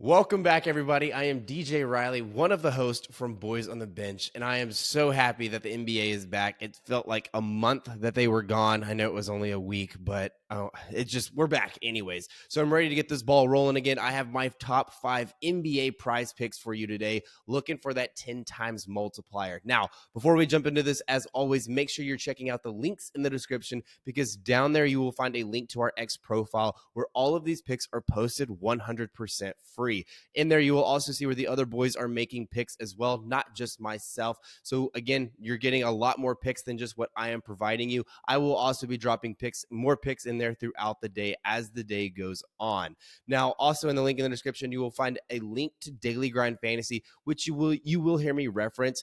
Welcome back, everybody. I am DJ Riley, one of the hosts from Boys on the Bench, and I am so happy that the NBA is back. It felt like a month that they were gone. I know it was only a week, but we're back anyways. So I'm ready to get this ball rolling again. I have my top 5 NBA prize picks for you today, looking for that 10 times multiplier. Now, before we jump into this, as always, make sure you're checking out the links in the description because down there you will find a link to our X profile where all of these picks are posted 100% free. In there, you will also see where the other boys are making picks as well, not just myself. So again, you're getting a lot more picks than just what I am providing you. I will also be dropping more picks in there throughout the day as the day goes on. Now, also in the link in the description, you will find a link to Daily Grind Fantasy, which you will hear me reference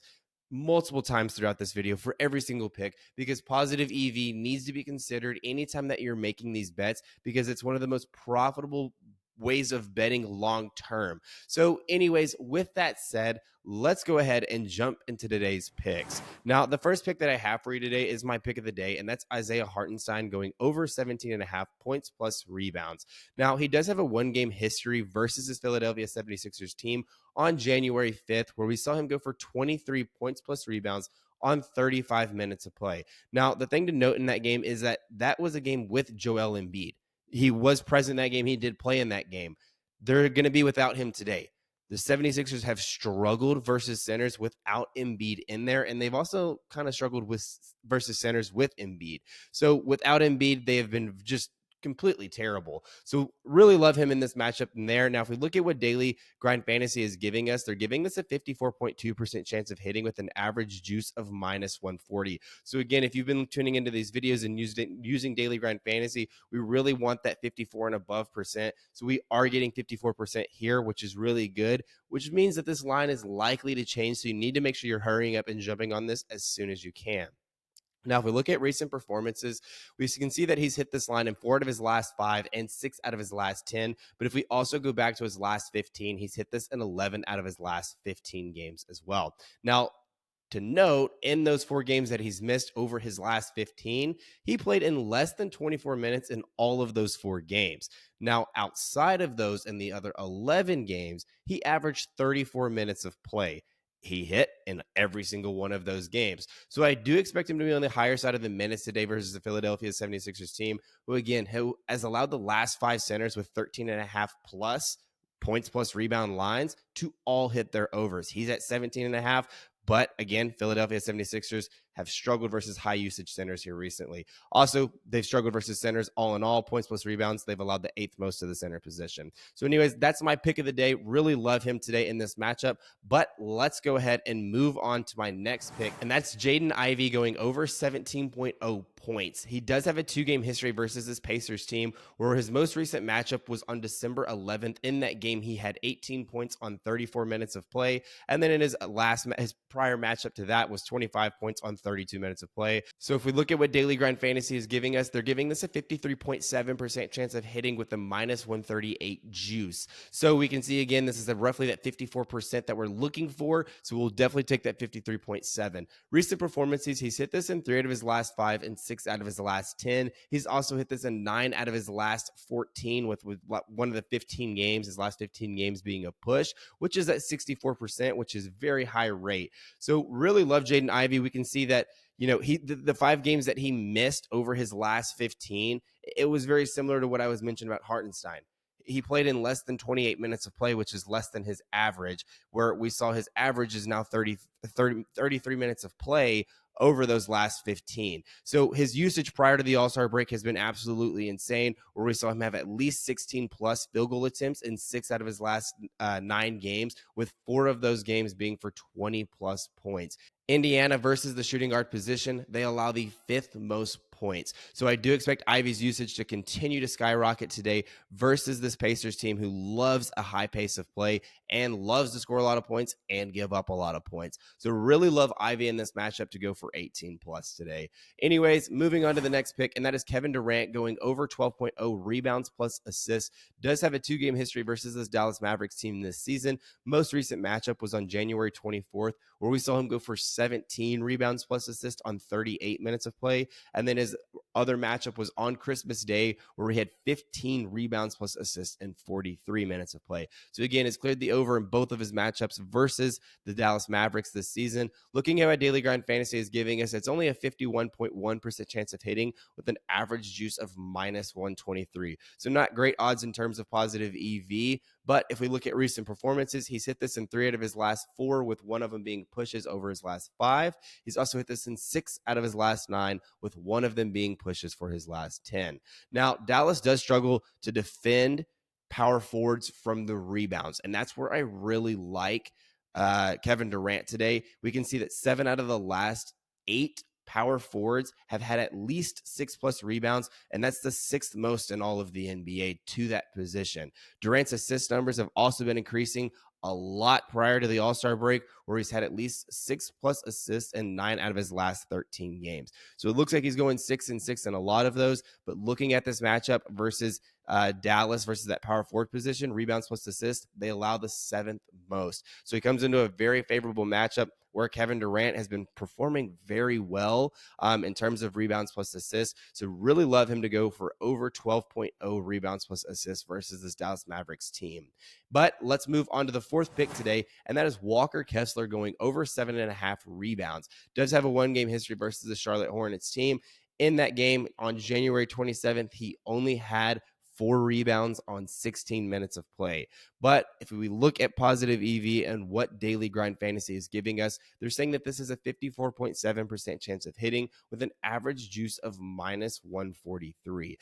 multiple times throughout this video for every single pick because positive EV needs to be considered anytime that you're making these bets because it's one of the most profitable ways of betting long term. So anyways, with that said, let's go ahead and jump into today's picks. Now, the first pick that I have for you today is my pick of the day, and that's Isaiah Hartenstein going over 17.5 points plus rebounds. Now, he does have a one-game history versus his Philadelphia 76ers team on January 5th, where we saw him go for 23 points plus rebounds on 35 minutes of play. Now, the thing to note in that game is that that was a game with Joel Embiid. He was present in that game. He did play in that game. They're going to be without him today. The 76ers have struggled versus centers without Embiid in there, and they've also kind of struggled with versus centers with Embiid. So without Embiid, they have been just completely terrible. So really love him in this matchup in there. Now, if we look at what Daily Grind Fantasy is giving us, they're giving us a 54.2% chance of hitting with an average juice of minus 140. So again, if you've been tuning into these videos and using Daily Grind Fantasy, we really want that 54 and above percent. So we are getting 54% here, which is really good, which means that this line is likely to change. So you need to make sure you're hurrying up and jumping on this as soon as you can. Now, if we look at recent performances, we can see that he's hit this line in 4 out of his last 5 and 6 out of his last 10. But if we also go back to his last 15, he's hit this in 11 out of his last 15 games as well. Now, to note, in those 4 games that he's missed over his last 15, he played in less than 24 minutes in all of those 4 games. Now, outside of those, in the other 11 games, he averaged 34 minutes of play. He hit in every single one of those games. So I do expect him to be on the higher side of the minutes today versus the Philadelphia 76ers team, who has allowed the last 5 centers with 13.5 plus points plus rebound lines to all hit their overs. He's at 17.5. But again, Philadelphia 76ers have struggled versus high usage centers here recently. Also, they've struggled versus centers all in all, points plus rebounds. They've allowed the 8th most of the center position. So anyways, that's my pick of the day. Really love him today in this matchup. But let's go ahead and move on to my next pick. And that's Jaden Ivey going over 17.0 points. He does have a 2-game history versus this Pacers team, where his most recent matchup was on December 11th. In that game, he had 18 points on 34 minutes of play. And then in his prior matchup to that was 25 points on 32 minutes of play. So if we look at what Daily Grind Fantasy is giving us, they're giving us a 53.7% chance of hitting with a minus 138 juice. So we can see again, this is roughly that 54% that we're looking for. So we'll definitely take that 53.7. Recent performances, he's hit this in 3 out of his last 5 and 6 out of his last 10. He's also hit this in 9 out of his last 14 with one of the 15 games, his last 15 games being a push, which is at 64%, which is very high rate. So really love Jaden Ivey. We can see that, the 5 games that he missed over his last 15, it was very similar to what I was mentioning about Hartenstein. He played in less than 28 minutes of play, which is less than his average, where we saw his average is now 33 minutes of play over those last 15. So his usage prior to the All-Star break has been absolutely insane, where we saw him have at least 16 plus field goal attempts in 6 out of his last 9 games, with 4 of those games being for 20 plus points. Indiana versus the shooting guard position, they allow the 5th most points. So I do expect Ivey's usage to continue to skyrocket today versus this Pacers team who loves a high pace of play and loves to score a lot of points and give up a lot of points. So really love Ivey in this matchup to go for 18 plus today. Anyways, moving on to the next pick, and that is Kevin Durant going over 12.0 rebounds plus assists. Does have a 2-game history versus this Dallas Mavericks team this season. Most recent matchup was on January 24th, where we saw him go for 17 rebounds plus assists on 38 minutes of play. And then his other matchup was on Christmas Day, where we had 15 rebounds plus assists in 43 minutes of play. So again, it's cleared the over in both of his matchups versus the Dallas Mavericks this season. Looking at what Daily Grind Fantasy is giving us, it's only a 51.1% chance of hitting with an average juice of minus 123. So not great odds in terms of positive EV, but if we look at recent performances, he's hit this in 3 out of his last 4, with one of them being pushes over his last 5. He's also hit this in 6 out of his last 9, with one of them being pushes for his last 10. Now, Dallas does struggle to defend power forwards from the rebounds, and that's where I really like Kevin Durant today. We can see that 7 out of the last 8 power forwards have had at least 6+ rebounds, and that's the 6th most in all of the NBA to that position. Durant's assist numbers have also been increasing a lot prior to the All-Star break, where he's had at least 6+ assists in 9 out of his last 13 games. So it looks like he's going 6-6 in a lot of those, but looking at this matchup versus Dallas versus that power forward position, rebounds plus assists, they allow the 7th most. So he comes into a very favorable matchup where Kevin Durant has been performing very well in terms of rebounds plus assists. So really love him to go for over 12.0 rebounds plus assists versus this Dallas Mavericks team. But let's move on to the 4th pick today, and that is Walker Kessler going over 7.5 rebounds. Does have a 1-game history versus the Charlotte Hornets team. In that game on January 27th, he only had 4 rebounds on 16 minutes of play. But if we look at positive EV and what Daily Grind Fantasy is giving us, they're saying that this is a 54.7% chance of hitting with an average juice of minus 143.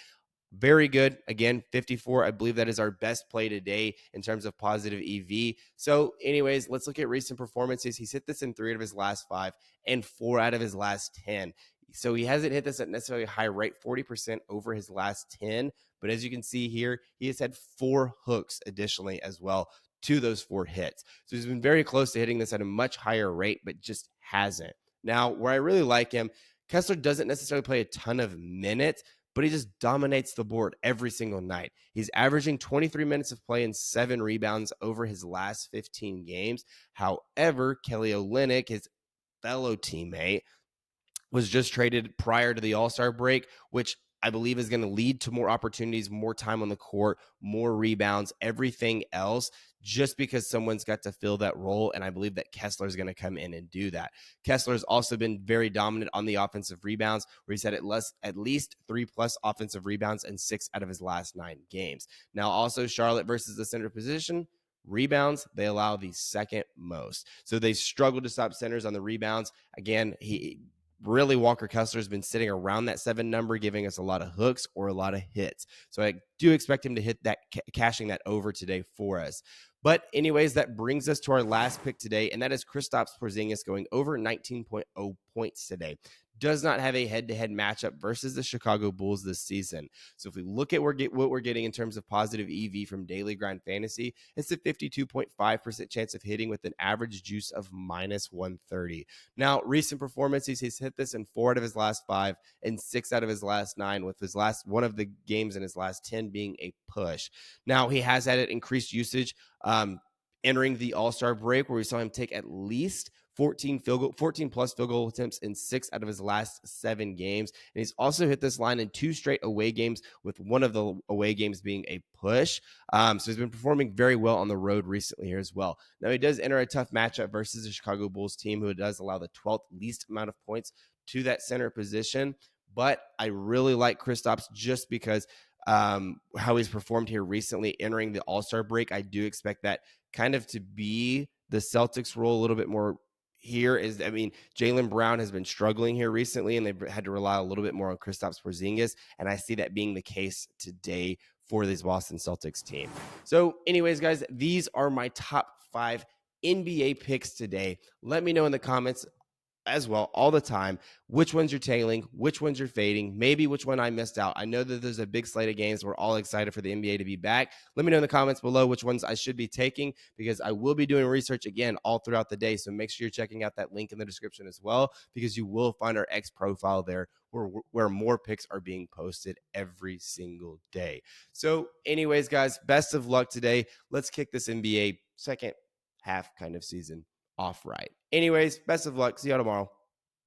Very good. Again, 54. I believe that is our best play today in terms of positive EV. So anyways, let's look at recent performances. He's hit this in 3 out of his last 5 and 4 out of his last 10. So he hasn't hit this at necessarily a high rate, 40% over his last 10. But as you can see here, he has had 4 hooks additionally as well to those 4 hits. So he's been very close to hitting this at a much higher rate, but just hasn't. Now, where I really like him, Kessler doesn't necessarily play a ton of minutes, but he just dominates the board every single night. He's averaging 23 minutes of play and 7 rebounds over his last 15 games. However, Kelly Olynyk, his fellow teammate, was just traded prior to the All-Star break, which I believe is going to lead to more opportunities, more time on the court, more rebounds, everything else, just because someone's got to fill that role. And I believe that Kessler is going to come in and do that. Kessler has also been very dominant on the offensive rebounds, where he's had at least 3+ offensive rebounds in 6 out of his last 9 games. Now, also Charlotte versus the center position, rebounds, they allow the 2nd most. So they struggle to stop centers on the rebounds. Again, Walker Kessler has been sitting around that 7 number, giving us a lot of hooks or a lot of hits. So I do expect him to hit that, cashing that over today for us. But anyways, that brings us to our last pick today, and that is Kristaps Porzingis going over 19.0 points today. Does not have a head-to-head matchup versus the Chicago Bulls this season. So if we look at what we're getting in terms of positive EV from Daily Grind Fantasy, it's a 52.5% chance of hitting with an average juice of minus 130. Now, recent performances, he's hit this in 4 out of his last 5 and 6 out of his last 9, with his last one of the games in his last 10 being a push. Now, he has had an increased usage entering the All-Star break, where we saw him take at least 14+ field goal attempts in 6 out of his last 7 games. And he's also hit this line in 2 straight away games, with one of the away games being a push. So he's been performing very well on the road recently here as well. Now, he does enter a tough matchup versus the Chicago Bulls team, who does allow the 12th least amount of points to that center position. But I really like Kristaps just because how he's performed here recently entering the All-Star break. I do expect that kind of to be the Celtics' role a little bit more here. Jaylen Brown has been struggling here recently, and they've had to rely a little bit more on Kristaps Porzingis, and I see that being the case today for this Boston Celtics team. So anyways, guys, these are my top 5 NBA picks today. Let me know in the comments as well all the time which ones you're tailing, which ones you're fading, maybe which one I missed out. I know that there's a big slate of games. We're all excited for the NBA to be back. Let me know in the comments below which ones I should be taking, because I will be doing research again all throughout the day. So make sure you're checking out that link in the description as well, because you will find our X profile there where more picks are being posted every single day. So anyways, guys, best of luck today. Let's kick this NBA second half kind of season off right. Anyways, best of luck. See you all tomorrow.